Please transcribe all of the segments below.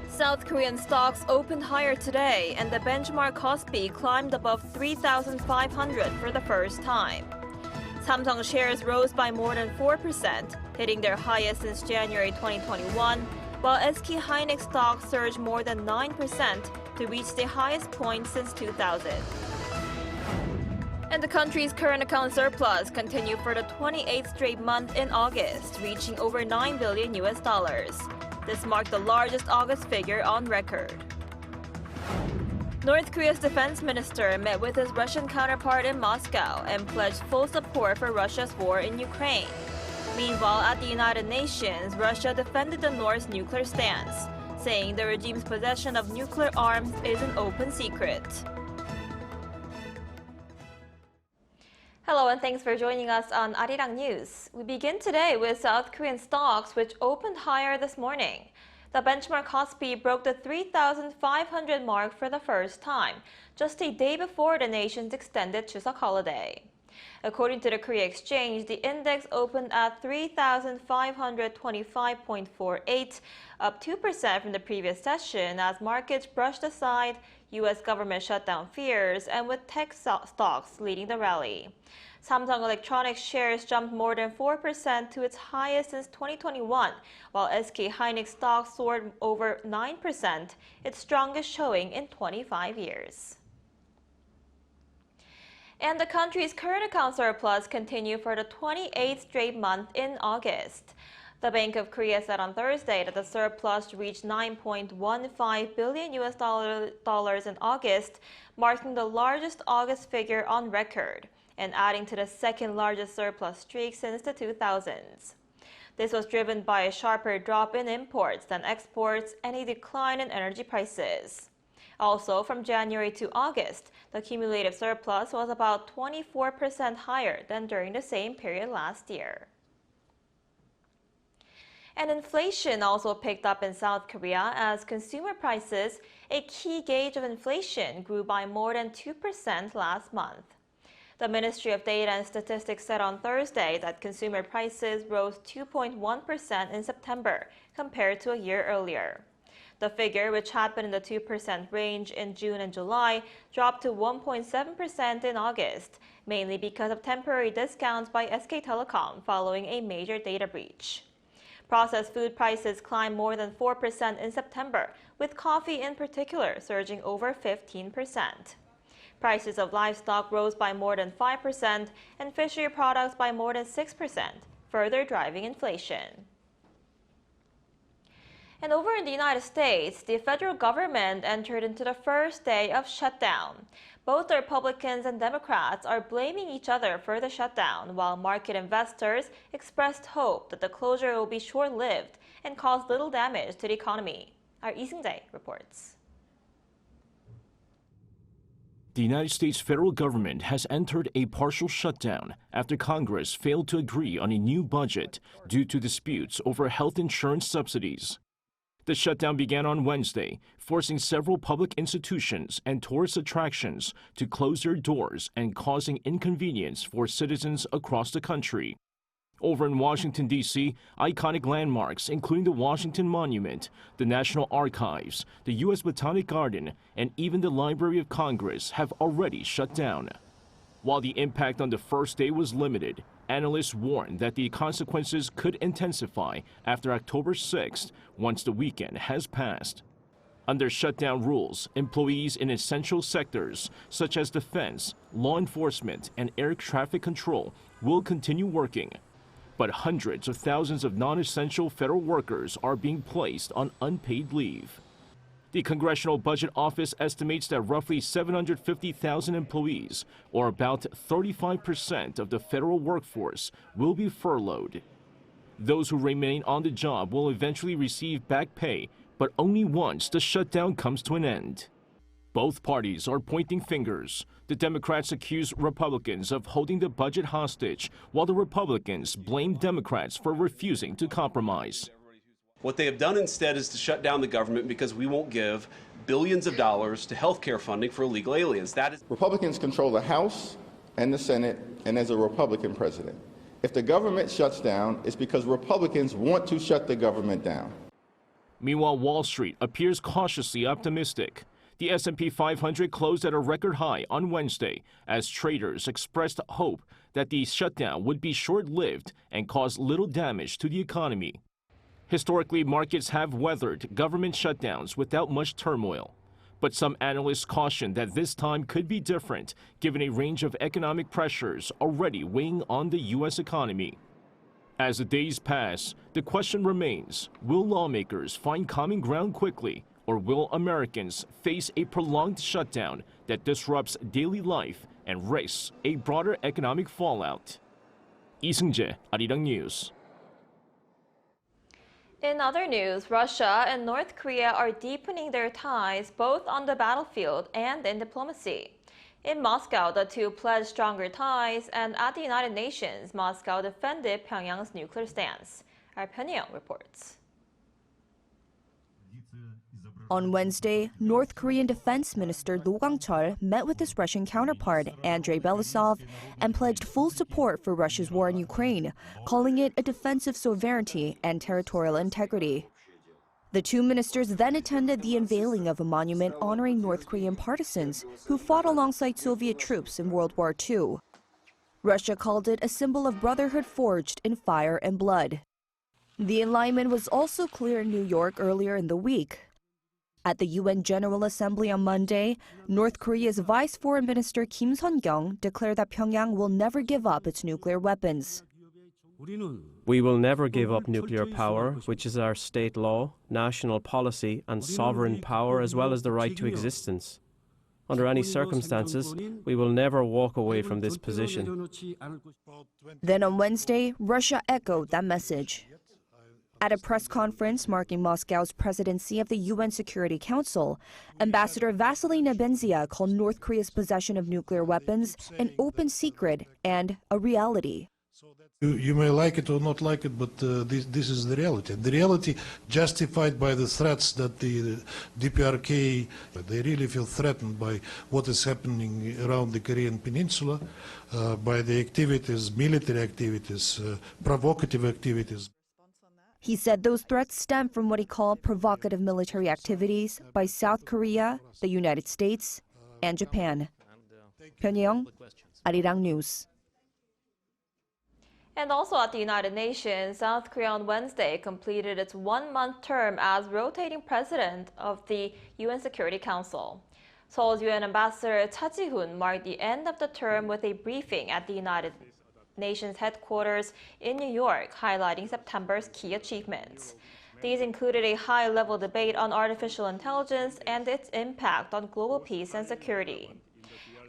South Korean stocks opened higher today, and the benchmark KOSPI climbed above 3,500 for the first time. Samsung shares rose by more than 4%, hitting their highest since January 2021, while SK hynix stocks surged more than 9% to reach the highest point since 2000. And the country's current account surplus continued for the 28th straight month in August, reaching over $9 billion. This marked the largest August figure on record. North Korea's defense minister met with his Russian counterpart in Moscow and pledged full support for Russia's war in Ukraine. Meanwhile, at the United Nations, Russia defended the North's nuclear stance, saying the regime's possession of nuclear arms is an open secret. Hello and thanks for joining us on Arirang News. We begin today with South Korean stocks, which opened higher this morning. The benchmark KOSPI broke the 3,500 mark for the first time, just a day before the nation's extended Chuseok holiday. According to the Korea Exchange, the index opened at 3,525.48, up 2% from the previous session as markets brushed aside U.S. government shutdown fears and with tech stocks leading the rally. Samsung Electronics shares jumped more than 4% to its highest since 2021, while SK hynix stocks soared over 9%, its strongest showing in 25 years. And the country's current account surplus continued for the 28th straight month in August. The Bank of Korea said on Thursday that the surplus reached $9.15 billion in August, marking the largest August figure on record, and adding to the second largest surplus streak since the 2000s. This was driven by a sharper drop in imports than exports and a decline in energy prices. Also, from January to August, the cumulative surplus was about 24% higher than during the same period last year. And inflation also picked up in South Korea as consumer prices, a key gauge of inflation, grew by more than 2% last month. The Ministry of Data and Statistics said on Thursday that consumer prices rose 2.1% in September compared to a year earlier. The figure, which had been in the 2% range in June and July, dropped to 1.7% in August, mainly because of temporary discounts by SK Telecom following a major data breach. Processed food prices climbed more than 4% in September, with coffee in particular surging over 15%. Prices of livestock rose by more than 5% and fishery products by more than 6%, further driving inflation. And over in the United States, the federal government entered into the first day of shutdown. Both the Republicans and Democrats are blaming each other for the shutdown, while market investors expressed hope that the closure will be short-lived and cause little damage to the economy. Our Lee Seung-jae reports. The United States federal government has entered a partial shutdown after Congress failed to agree on a new budget due to disputes over health insurance subsidies. The shutdown began on Wednesday, forcing several public institutions and tourist attractions to close their doors and causing inconvenience for citizens across the country. Over in Washington, D.C., iconic landmarks, including the Washington Monument, the National Archives, the U.S. Botanic Garden, and even the Library of Congress have already shut down. While the impact on the first day was limited, analysts warn that the consequences could intensify after October 6th, once the weekend has passed. Under shutdown rules, employees in essential sectors such as defense, law enforcement, and air traffic control will continue working. But hundreds of thousands of non-essential federal workers are being placed on unpaid leave. The Congressional Budget Office estimates that roughly 750,000 employees, or about 35% of the federal workforce, will be furloughed. Those who remain on the job will eventually receive back pay, but only once the shutdown comes to an end. Both parties are pointing fingers. The Democrats accuse Republicans of holding the budget hostage, while the Republicans blame Democrats for refusing to compromise. What they have done instead is to shut down the government because we won't give billions of dollars to health care funding for illegal aliens. That is. Republicans control the House and the Senate, and there's a Republican president. If the government shuts down, it's because Republicans want to shut the government down. Meanwhile, Wall Street appears cautiously optimistic. The S&P 500 closed at a record high on Wednesday as traders expressed hope that the shutdown would be short-lived and cause little damage to the economy. Historically, markets have weathered government shutdowns without much turmoil. But some analysts caution that this time could be different, given a range of economic pressures already weighing on the U.S. economy. As the days pass, the question remains, will lawmakers find common ground quickly, or will Americans face a prolonged shutdown that disrupts daily life and risks a broader economic fallout? 이승재, Arirang News. In other news, Russia and North Korea are deepening their ties both on the battlefield and in diplomacy. In Moscow, the two pledged stronger ties, and at the United Nations, Moscow defended Pyongyang's nuclear stance. Our Pyongyang reports. On Wednesday, North Korean Defense Minister Ro Kang-chol met with his Russian counterpart, Andrei Belousov, and pledged full support for Russia's war in Ukraine, calling it a defense of sovereignty and territorial integrity. The two ministers then attended the unveiling of a monument honoring North Korean partisans who fought alongside Soviet troops in World War II. Russia called it a symbol of brotherhood forged in fire and blood. The alignment was also clear in New York earlier in the week. At the UN General Assembly on Monday, North Korea's Vice Foreign Minister Kim Sun-kyung declared that Pyongyang will never give up its nuclear weapons. We will never give up nuclear power, which is our state law, national policy, and sovereign power, as well as the right to existence. Under any circumstances, we will never walk away from this position. Then on Wednesday, Russia echoed that message. At a press conference marking Moscow's presidency of the UN Security Council, Ambassador Vasily Nebenzia called North Korea's possession of nuclear weapons an open secret and a reality. You may like it or not like it, but this is the reality. The reality justified by the threats that the DPRK, they really feel threatened by what is happening around the Korean Peninsula, by the activities, military activities, provocative activities. He said those threats stem from what he called provocative military activities by South Korea, the United States, and Japan. Pyongyang, Arirang News. And also at the United Nations, South Korea on Wednesday completed its one-month term as rotating president of the UN Security Council. Seoul's UN Ambassador Cha Ji-hoon marked the end of the term with a briefing at the United Nations headquarters in New York, highlighting September's key achievements. These included a high-level debate on artificial intelligence and its impact on global peace and security.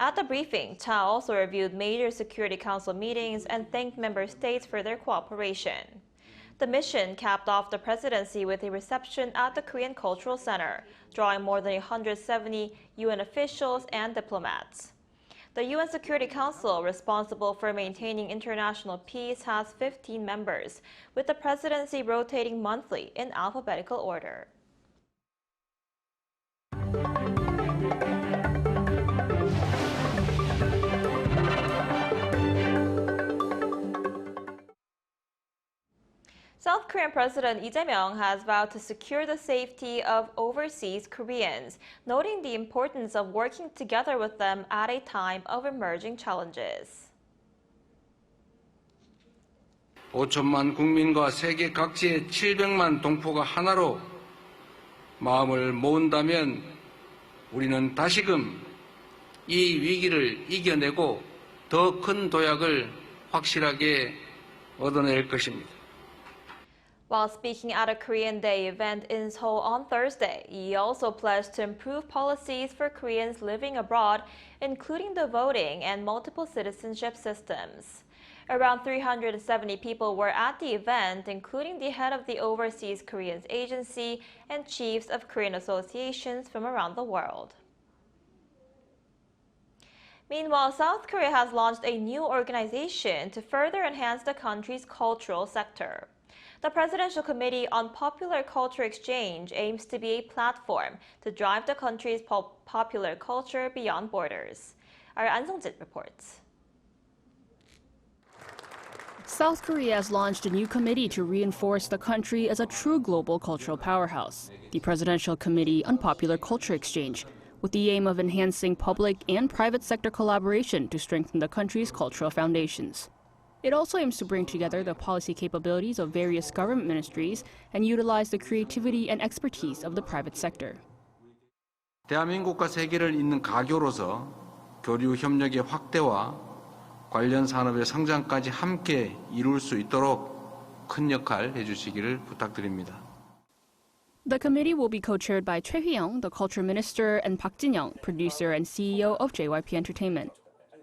At the briefing, Cha also reviewed major Security Council meetings and thanked member states for their cooperation. The mission capped off the presidency with a reception at the Korean Cultural Center, drawing more than 170 UN officials and diplomats. The UN Security Council, responsible for maintaining international peace, has 15 members, with the presidency rotating monthly in alphabetical order. South Korean President Lee Jae-myung has vowed to secure the safety of overseas Koreans, noting the importance of working together with them at a time of emerging challenges. 5천만 국민과 세계 각지의 700만 동포가 하나로 마음을 모은다면 우리는 다시금 이 위기를 이겨내고 더 큰 도약을 확실하게 얻어낼 것입니다. While speaking at a Korean Day event in Seoul on Thursday, Lee also pledged to improve policies for Koreans living abroad, including the voting and multiple citizenship systems. Around 370 people were at the event, including the head of the Overseas Koreans Agency and chiefs of Korean associations from around the world. Meanwhile, South Korea has launched a new organization to further enhance the country's cultural sector. The Presidential Committee on Popular Culture Exchange aims to be a platform to drive the country's popular culture beyond borders. Our An Sung-jit reports. South Korea has launched a new committee to reinforce the country as a true global cultural powerhouse, the Presidential Committee on Popular Culture Exchange, with the aim of enhancing public and private sector collaboration to strengthen the country's cultural foundations. It also aims to bring together the policy capabilities of various government ministries and utilize the creativity and expertise of the private sector. 대한민국과 세계를 잇는 가교로서 교류 협력의 확대와 관련 산업의 성장까지 함께 이룰 수 있도록 큰 역할 해주시기를 부탁드립니다. The committee will be co-chaired by Choi Hee-young, the culture minister, and Park Jin-young, producer and CEO of JYP Entertainment.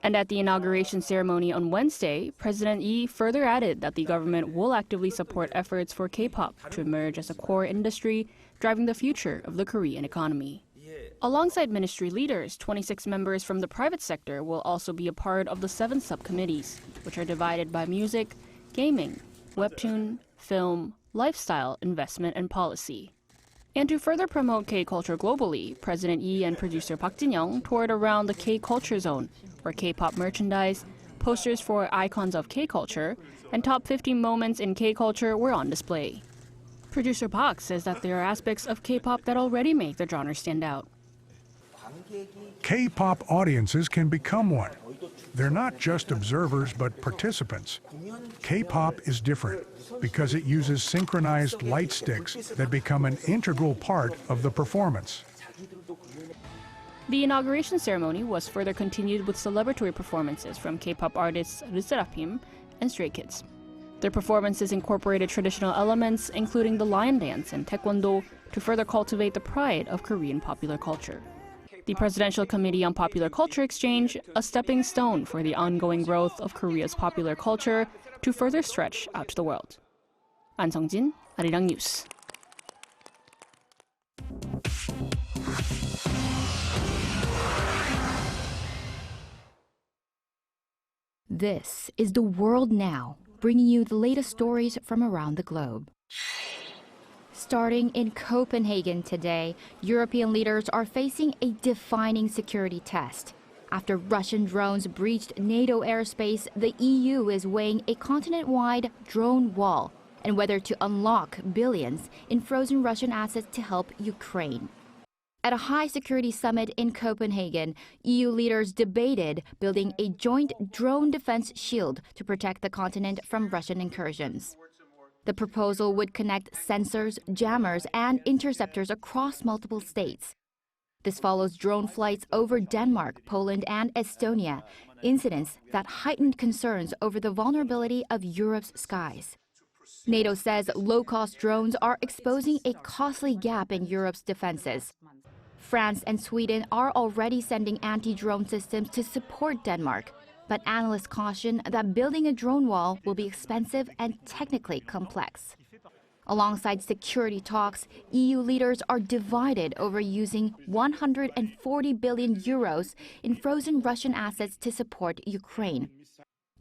And at the inauguration ceremony on Wednesday, President Lee further added that the government will actively support efforts for K-pop to emerge as a core industry, driving the future of the Korean economy. Alongside ministry leaders, 26 members from the private sector will also be a part of the 7 subcommittees, which are divided by music, gaming, webtoon, film, lifestyle, investment, and policy. And to further promote K-culture globally, President Lee and producer Park Jin-young toured around the K-culture zone, where K-pop merchandise, posters for icons of K-culture, and top 15 moments in K-culture were on display. Producer Park says that there are aspects of K-pop that already make the genre stand out. K-pop audiences can become one. They're not just observers, but participants. K-pop is different because it uses synchronized light sticks that become an integral part of the performance. The inauguration ceremony was further continued with celebratory performances from K-pop artists LE SSERAFIM and Stray Kids. Their performances incorporated traditional elements, including the lion dance and taekwondo, to further cultivate the pride of Korean popular culture. The Presidential Committee on Popular Culture Exchange, a stepping stone for the ongoing growth of Korea's popular culture to further stretch out to the world. An Sung-jin, Arirang News. This is The World Now, bringing you the latest stories from around the globe. Starting in Copenhagen today, European leaders are facing a defining security test. After Russian drones breached NATO airspace, the EU is weighing a continent-wide drone wall and whether to unlock billions in frozen Russian assets to help Ukraine. At a high-security summit in Copenhagen, EU leaders debated building a joint drone defense shield to protect the continent from Russian incursions. The proposal would connect sensors, jammers, and interceptors across multiple states. This follows drone flights over Denmark, Poland, and Estonia, incidents that heightened concerns over the vulnerability of Europe's skies. NATO says low-cost drones are exposing a costly gap in Europe's defenses. France and Sweden are already sending anti-drone systems to support Denmark. But analysts caution that building a drone wall will be expensive and technically complex. Alongside security talks, EU leaders are divided over using 140 billion euros in frozen Russian assets to support Ukraine.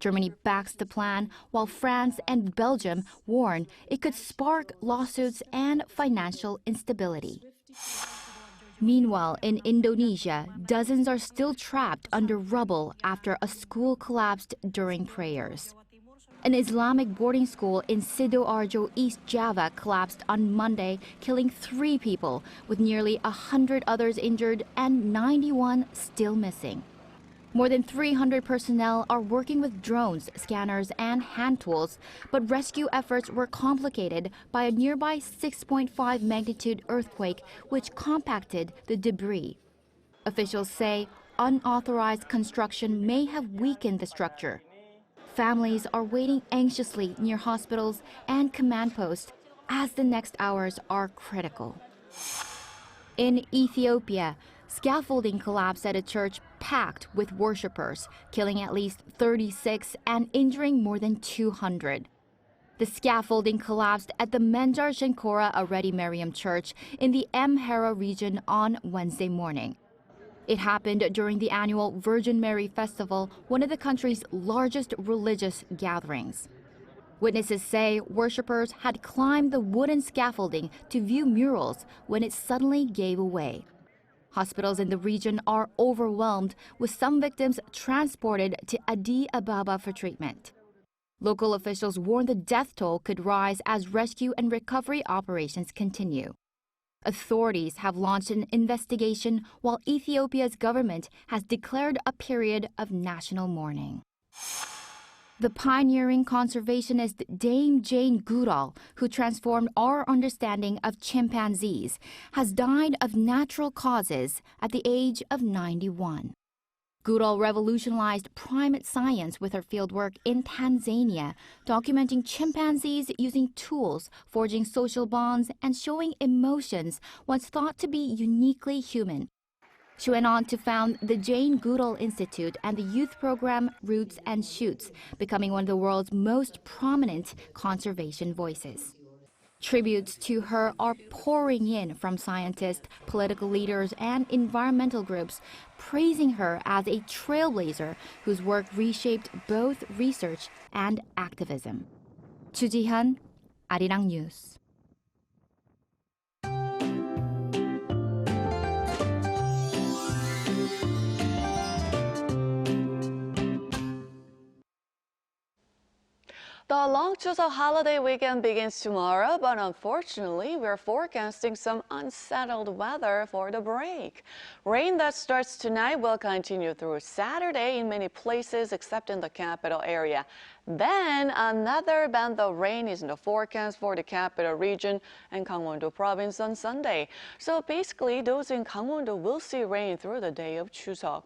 Germany backs the plan, while France and Belgium warn it could spark lawsuits and financial instability. Meanwhile, in Indonesia, dozens are still trapped under rubble after a school collapsed during prayers. An Islamic boarding school in Sidoarjo, East Java collapsed on Monday, killing 3 people, with nearly 100 others injured and 91 still missing. More than 300 personnel are working with drones, scanners, and hand tools, but rescue efforts were complicated by a nearby 6.5 magnitude earthquake, which compacted the debris. Officials say unauthorized construction may have weakened the structure. Families are waiting anxiously near hospitals and command posts as the next hours are critical. In Ethiopia, scaffolding collapsed at a church packed with worshippers, killing at least 36 and injuring more than 200. The scaffolding collapsed at the Menjar Shenkora Aredi Mariam Church in the Amhara region on Wednesday morning. It happened during the annual Virgin Mary Festival, one of the country's largest religious gatherings. Witnesses say worshippers had climbed the wooden scaffolding to view murals when it suddenly gave way. Hospitals in the region are overwhelmed, with some victims transported to Addis Ababa for treatment. Local officials warn the death toll could rise as rescue and recovery operations continue. Authorities have launched an investigation while Ethiopia's government has declared a period of national mourning. The pioneering conservationist Dame Jane Goodall, who transformed our understanding of chimpanzees, has died of natural causes at the age of 91. Goodall revolutionized primate science with her fieldwork in Tanzania, documenting chimpanzees using tools, forging social bonds, and showing emotions once thought to be uniquely human. She went on to found the Jane Goodall Institute and the youth program Roots and Shoots, becoming one of the world's most prominent conservation voices. Tributes to her are pouring in from scientists, political leaders, and environmental groups, praising her as a trailblazer whose work reshaped both research and activism. Chu Ji-hyun, Arirang News. The long Chuseok holiday weekend begins tomorrow, but unfortunately, we're forecasting some unsettled weather for the break. Rain that starts tonight will continue through Saturday in many places except in the capital area. Then another band of rain is in the forecast for the capital region and Gangwon-do province on Sunday. So basically, those in Gangwon-do will see rain through the day of Chuseok.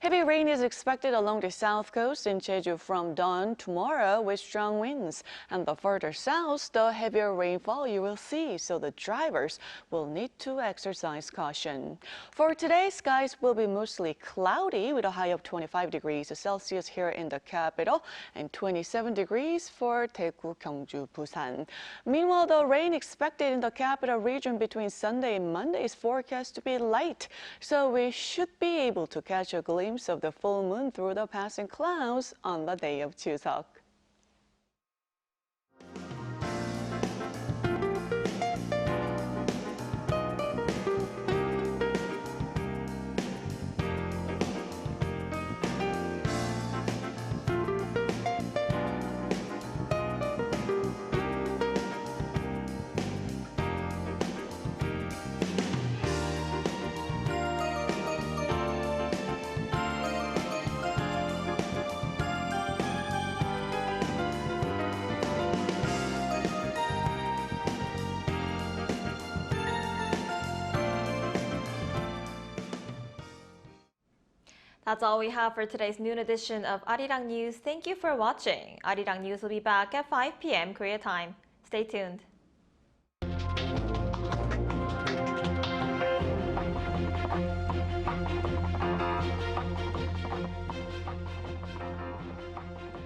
Heavy rain is expected along the south coast in Jeju from dawn tomorrow with strong winds. And the further south, the heavier rainfall you will see, so the drivers will need to exercise caution. For today, skies will be mostly cloudy with a high of 25 degrees Celsius here in the capital and 27 degrees for Daegu, Gyeongju, Busan. Meanwhile, the rain expected in the capital region between Sunday and Monday is forecast to be light, so we should be able to catch a glimpse of the full moon through the passing clouds on the day of Chuseok. That's all we have for today's noon edition of Arirang News. Thank you for watching. Arirang News will be back at 5 p.m. Korea time. Stay tuned.